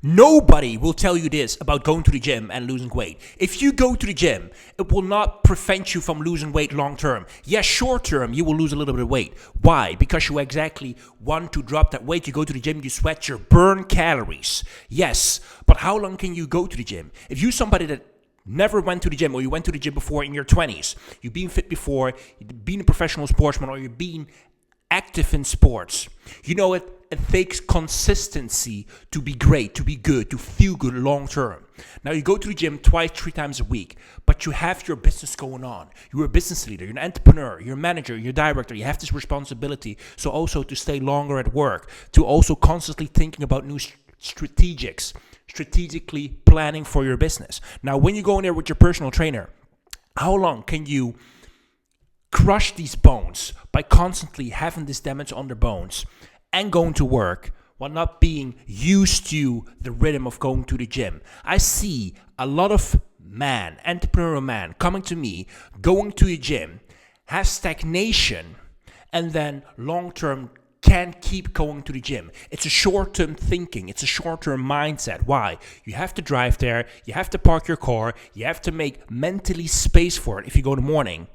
Nobody will tell you this about going to the gym and losing weight. If you go to the gym, it will not prevent you from losing weight long term. Yes, short term, you will lose a little bit of weight. Why? Because you exactly want to drop that weight. You go to the gym, you sweat, you burn calories. Yes, but how long can you go to the gym? If you're somebody that never went to the gym, or you went to the gym before in your 20s, you've been fit before, you've been a professional sportsman, or you've been active in sports, you know it takes consistency to be great, to be good, to feel good long term. Now you go to the gym twice, 3 times a week, but you have your business going on. You're a business leader, you're an entrepreneur, you're a manager, you're a director, you have this responsibility. So also to stay longer at work, to also constantly thinking about new strategically planning for your business. Now when you go in there with your personal trainer, how long can you crush these bones by constantly having this damage on their bones and going to work while not being used to the rhythm of going to the gym? I see a lot of entrepreneurial man coming to me, going to the gym, has stagnation, and then long-term can't keep going to the gym. It's a short-term thinking. It's a short-term mindset. Why? You have to drive there. You have to park your car. You have to make mentally space for it if you go in the morning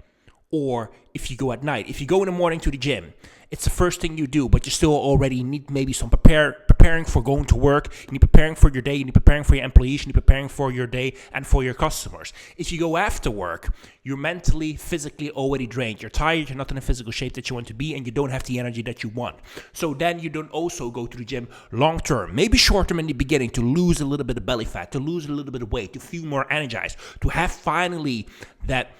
or if you go at night. If you go in the morning to the gym, it's the first thing you do, but you still already need maybe some preparing for going to work. You need preparing for your day. You need preparing for your employees. You need preparing for your day and for your customers. If you go after work, you're mentally, physically already drained. You're tired. You're not in a physical shape that you want to be, and you don't have the energy that you want. So then you don't also go to the gym long term. Maybe short term in the beginning to lose a little bit of belly fat, to lose a little bit of weight, to feel more energized, to have finally that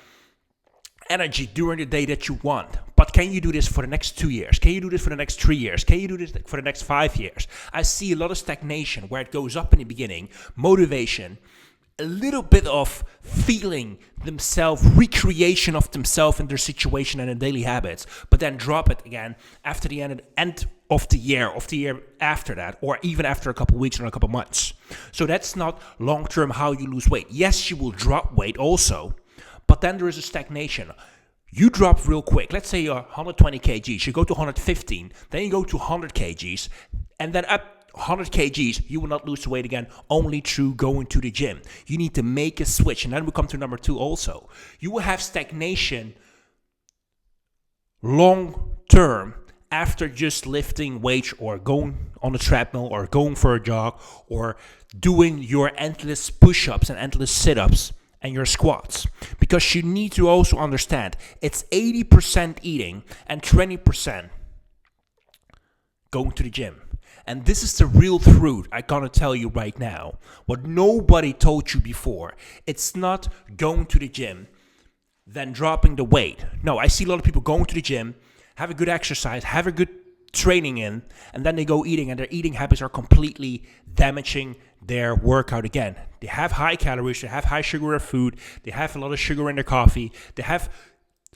energy during the day that you want. But can you do this for the next 2 years? Can you do this for the next 3 years? Can you do this for the next 5 years? I see a lot of stagnation where it goes up in the beginning, motivation, a little bit of feeling themselves, recreation of themselves in their situation and their daily habits, but then drop it again after the end of the year after that, or even after a couple of weeks or a couple of months. So that's not long-term how you lose weight. Yes, you will drop weight also, but then there is a stagnation. You drop real quick. Let's say you're 120 kgs. You go to 115, then you go to 100 kgs, and then at 100 kgs, you will not lose the weight again only through going to the gym. You need to make a switch. And then we come to number 2 also. You will have stagnation long term after just lifting weights or going on the treadmill or going for a jog or doing your endless push-ups and endless sit-ups and your squats, because you need to also understand it's 80% eating and 20% going to the gym. And this is the real truth I gotta tell you right now. What nobody told you before. It's not going to the gym, then dropping the weight. No, I see a lot of people going to the gym, have a good exercise, have a good training in, and then they go eating, and their eating habits are completely damaging their workout again. They have high calories, they have high sugar in food, they have a lot of sugar in their coffee, they have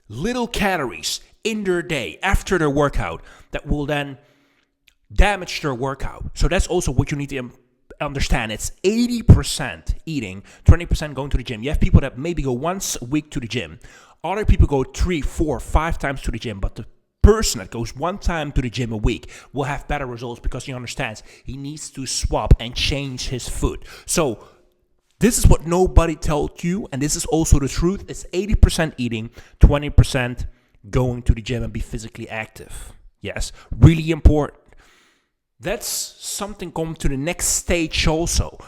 little calories in their day after their workout that will then damage their workout. So that's also what you need to understand. It's 80% eating, 20% going to the gym. You have people that maybe go once a week to the gym. Other people go 3, 4, 5 times to the gym, but the person that goes 1 time to the gym a week will have better results because he understands he needs to swap and change his food. So this is what nobody told you, and this is also the truth. It's 80% eating, 20% going to the gym and be physically active. Yes, really important. That's something come to the next stage also.